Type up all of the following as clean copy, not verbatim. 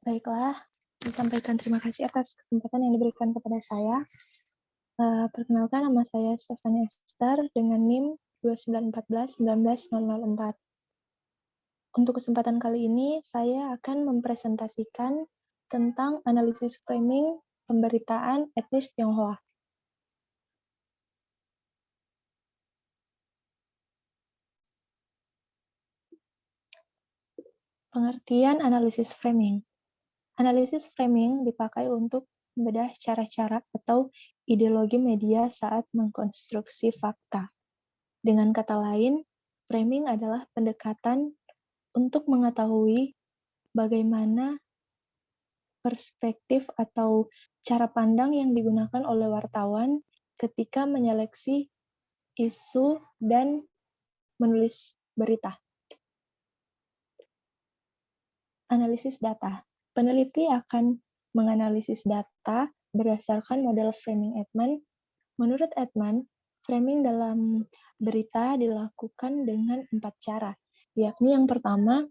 Baiklah, disampaikan terima kasih atas kesempatan yang diberikan kepada saya. Perkenalkan, nama saya Stefania Esther dengan NIM 2914-19004. Untuk kesempatan kali ini, saya akan mempresentasikan tentang analisis framing pemberitaan etnis Tionghoa. Pengertian analisis framing. Analisis framing dipakai untuk membedah cara-cara atau ideologi media saat mengkonstruksi fakta. Dengan kata lain, framing adalah pendekatan untuk mengetahui bagaimana perspektif atau cara pandang yang digunakan oleh wartawan ketika menyeleksi isu dan menulis berita. Analisis data. Peneliti akan menganalisis data berdasarkan model framing Edman. Menurut Edman, framing dalam berita dilakukan dengan 4 cara, yakni yang pertama,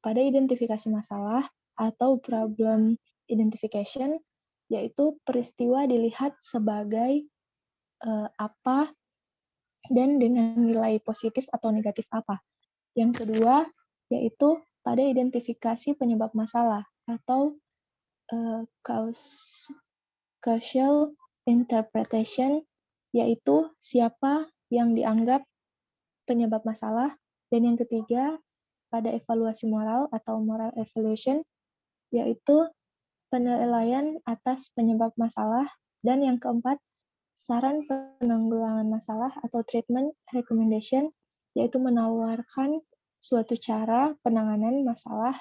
pada identifikasi masalah atau problem identification, yaitu peristiwa dilihat sebagai apa dan dengan nilai positif atau negatif apa. Yang kedua, yaitu pada identifikasi penyebab masalah atau causal interpretation, yaitu siapa yang dianggap penyebab masalah. Dan yang ketiga, pada evaluasi moral atau moral evaluation, yaitu penilaian atas penyebab masalah. Dan yang keempat, saran penanggulangan masalah atau treatment recommendation, yaitu menawarkan suatu cara penanganan masalah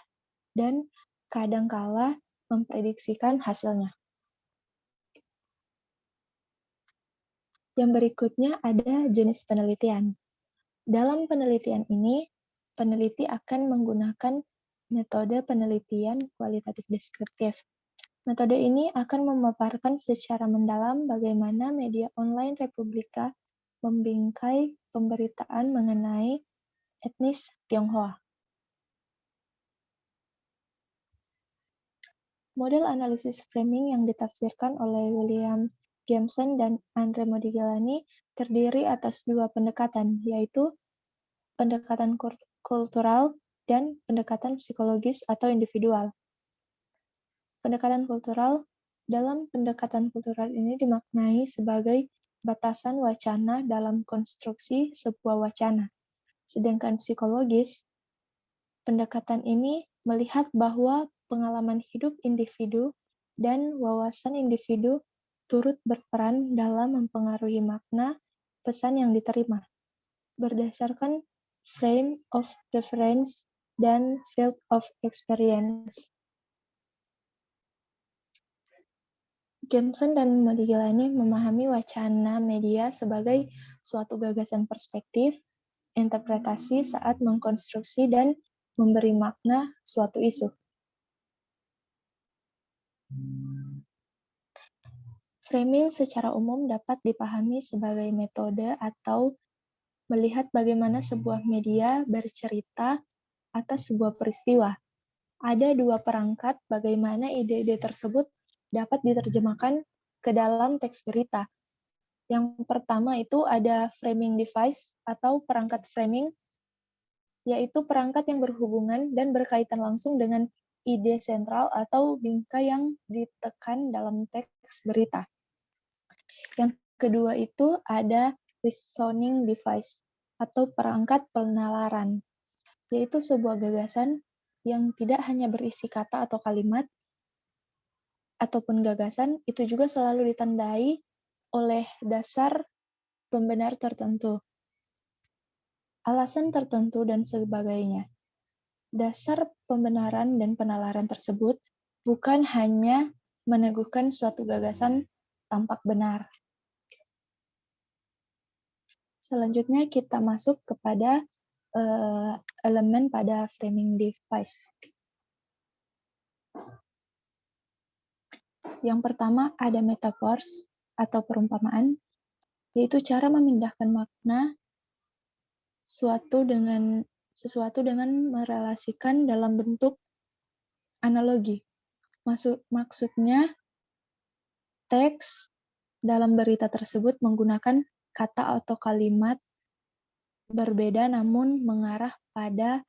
dan kadangkala memprediksikan hasilnya. Yang berikutnya ada jenis penelitian. Dalam penelitian ini, peneliti akan menggunakan metode penelitian kualitatif deskriptif. Metode ini akan memaparkan secara mendalam bagaimana media online Republika membingkai pemberitaan mengenai etnis Tionghoa. Model analisis framing yang ditafsirkan oleh William Jameson dan Andre Modigliani terdiri atas 2 pendekatan, yaitu pendekatan kultural dan pendekatan psikologis atau individual. Pendekatan kultural. Dalam pendekatan kultural ini dimaknai sebagai batasan wacana dalam konstruksi sebuah wacana. Sedangkan psikologis, pendekatan ini melihat bahwa pengalaman hidup individu dan wawasan individu turut berperan dalam mempengaruhi makna pesan yang diterima, berdasarkan frame of reference dan field of experience. Jameson dan Modigliani memahami wacana media sebagai suatu gagasan perspektif, interpretasi saat mengkonstruksi dan memberi makna suatu isu. Framing secara umum dapat dipahami sebagai metode atau melihat bagaimana sebuah media bercerita atas sebuah peristiwa. Ada 2 perangkat bagaimana ide-ide tersebut dapat diterjemahkan ke dalam teks berita. Yang pertama itu ada framing device atau perangkat framing, yaitu perangkat yang berhubungan dan berkaitan langsung dengan ide sentral atau bingkai yang ditekan dalam teks berita. Yang kedua itu ada reasoning device atau perangkat penalaran, yaitu sebuah gagasan yang tidak hanya berisi kata atau kalimat, ataupun gagasan, itu juga selalu ditandai oleh dasar pembenar tertentu, alasan tertentu, dan sebagainya. Dasar pembenaran dan penalaran tersebut bukan hanya meneguhkan suatu gagasan tampak benar. Selanjutnya kita masuk kepada elemen pada framing device. Yang pertama ada metaphors atau perumpamaan, yaitu cara memindahkan makna sesuatu dengan merelasikan dalam bentuk Analogi. Maksudnya teks dalam berita tersebut menggunakan kata atau kalimat berbeda namun mengarah pada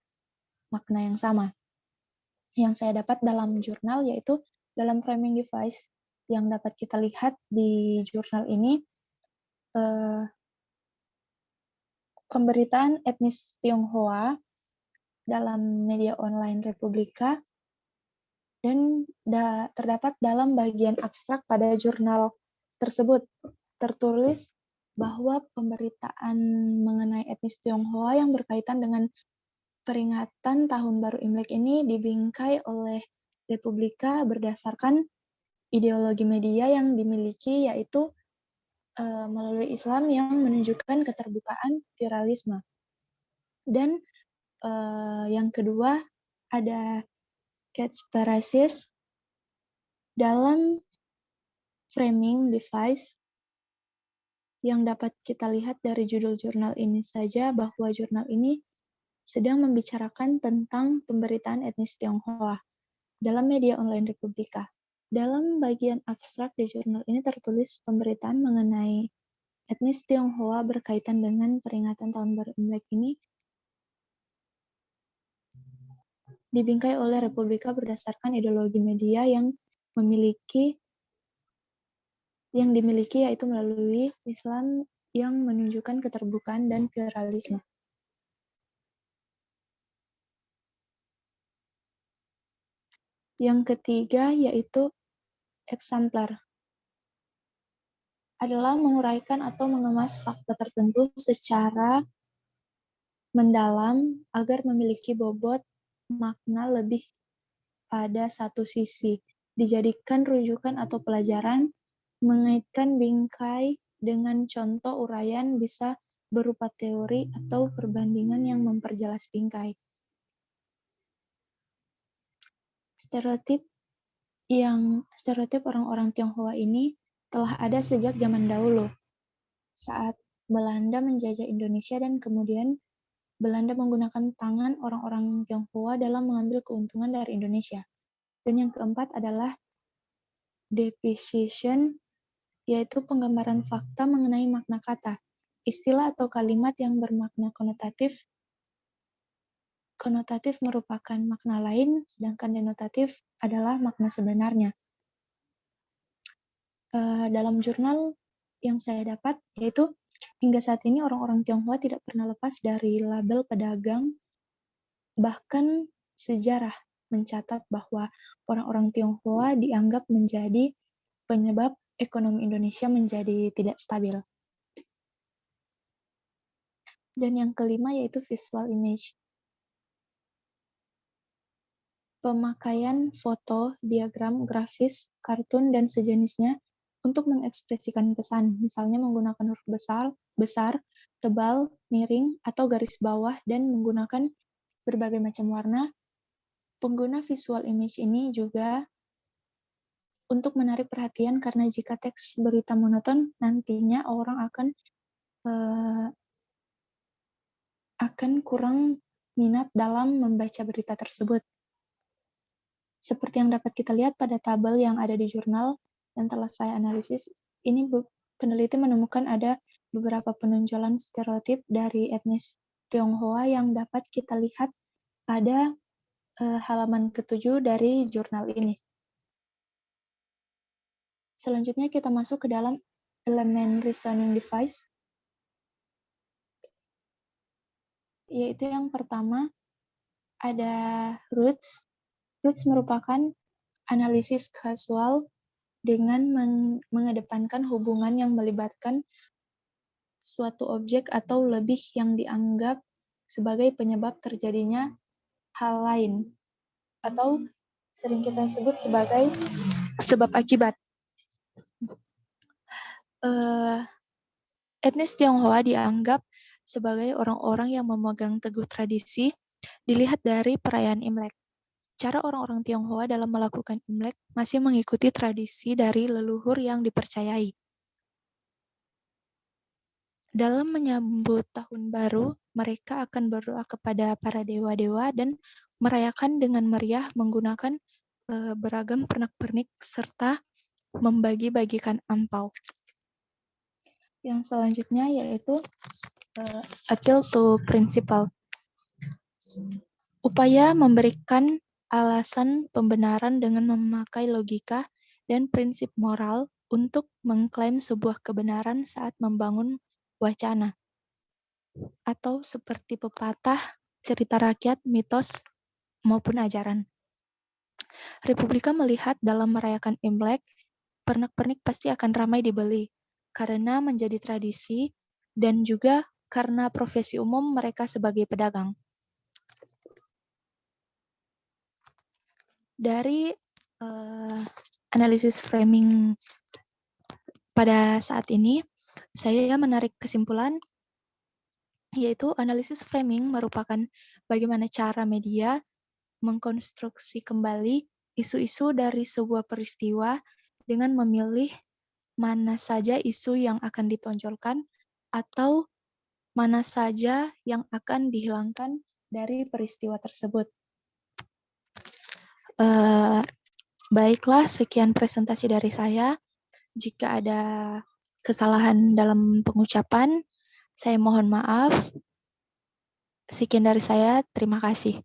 makna yang sama. Yang saya dapat dalam jurnal yaitu dalam framing device yang dapat kita lihat di jurnal ini, pemberitaan etnis Tionghoa dalam media online Republika dan terdapat dalam bagian abstrak pada jurnal tersebut tertulis bahwa pemberitaan mengenai etnis Tionghoa yang berkaitan dengan peringatan Tahun Baru Imlek ini dibingkai oleh Republika berdasarkan ideologi media yang dimiliki, yaitu melalui Islam yang menunjukkan keterbukaan pluralisme. Dan yang kedua ada catchphrases dalam framing device yang dapat kita lihat dari judul jurnal ini saja bahwa jurnal ini sedang membicarakan tentang pemberitaan etnis Tionghoa dalam media online Republika. Dalam bagian abstrak di jurnal ini tertulis pemberitaan mengenai etnis Tionghoa berkaitan dengan peringatan Tahun Baru Imlek ini dibingkai oleh Republika berdasarkan ideologi media yang dimiliki yaitu melalui Islam yang menunjukkan keterbukaan dan pluralisme. Yang ketiga yaitu eksemplar. Adalah menguraikan atau mengemas fakta tertentu secara mendalam agar memiliki bobot makna lebih pada satu sisi. Dijadikan rujukan atau pelajaran, mengaitkan bingkai dengan contoh uraian bisa berupa teori atau perbandingan yang memperjelas bingkai. Stereotip orang-orang Tionghoa ini telah ada sejak zaman dahulu, saat Belanda menjajah Indonesia dan kemudian Belanda menggunakan tangan orang-orang Tionghoa dalam mengambil keuntungan dari Indonesia. Dan yang keempat adalah deposition, yaitu penggambaran fakta mengenai makna kata, istilah atau kalimat yang bermakna konotatif merupakan makna lain, sedangkan denotatif adalah makna sebenarnya. Dalam jurnal yang saya dapat, yaitu hingga saat ini orang-orang Tionghoa tidak pernah lepas dari label pedagang, bahkan sejarah mencatat bahwa orang-orang Tionghoa dianggap menjadi penyebab ekonomi Indonesia menjadi tidak stabil. Dan yang kelima yaitu visual image. Pemakaian foto, diagram, grafis, kartun, dan sejenisnya untuk mengekspresikan pesan, misalnya menggunakan huruf besar, tebal, miring, atau garis bawah, dan menggunakan berbagai macam warna. Pengguna visual image ini juga untuk menarik perhatian karena jika teks berita monoton, nantinya orang akan kurang minat dalam membaca berita tersebut. Seperti yang dapat kita lihat pada tabel yang ada di jurnal yang telah saya analisis, ini peneliti menemukan ada beberapa penonjolan stereotip dari etnis Tionghoa yang dapat kita lihat pada halaman ke-7 dari jurnal ini. Selanjutnya kita masuk ke dalam elemen reasoning device, yaitu yang pertama ada roots. Roots merupakan analisis kausal dengan mengedepankan hubungan yang melibatkan suatu objek atau lebih yang dianggap sebagai penyebab terjadinya hal lain, atau sering kita sebut sebagai sebab akibat. Etnis Tionghoa dianggap sebagai orang-orang yang memegang teguh tradisi, dilihat dari perayaan Imlek. Cara orang-orang Tionghoa dalam melakukan Imlek masih mengikuti tradisi dari leluhur yang dipercayai. Dalam menyambut tahun baru, mereka akan berdoa kepada para dewa-dewa dan merayakan dengan meriah menggunakan beragam pernak-pernik serta membagi-bagikan angpau. Yang selanjutnya yaitu appeal to principle. Upaya memberikan alasan pembenaran dengan memakai logika dan prinsip moral untuk mengklaim sebuah kebenaran saat membangun wacana. Atau seperti pepatah, cerita rakyat, mitos, maupun ajaran. Republika melihat dalam merayakan Imlek, pernak-pernik pasti akan ramai dibeli, karena menjadi tradisi dan juga karena profesi umum mereka sebagai pedagang. Dari analisis framing pada saat ini, saya menarik kesimpulan, yaitu analisis framing merupakan bagaimana cara media mengkonstruksi kembali isu-isu dari sebuah peristiwa dengan memilih mana saja isu yang akan ditonjolkan atau mana saja yang akan dihilangkan dari peristiwa tersebut. Baiklah, sekian presentasi dari saya. Jika ada kesalahan dalam pengucapan, saya mohon maaf. Sekian dari saya, terima kasih.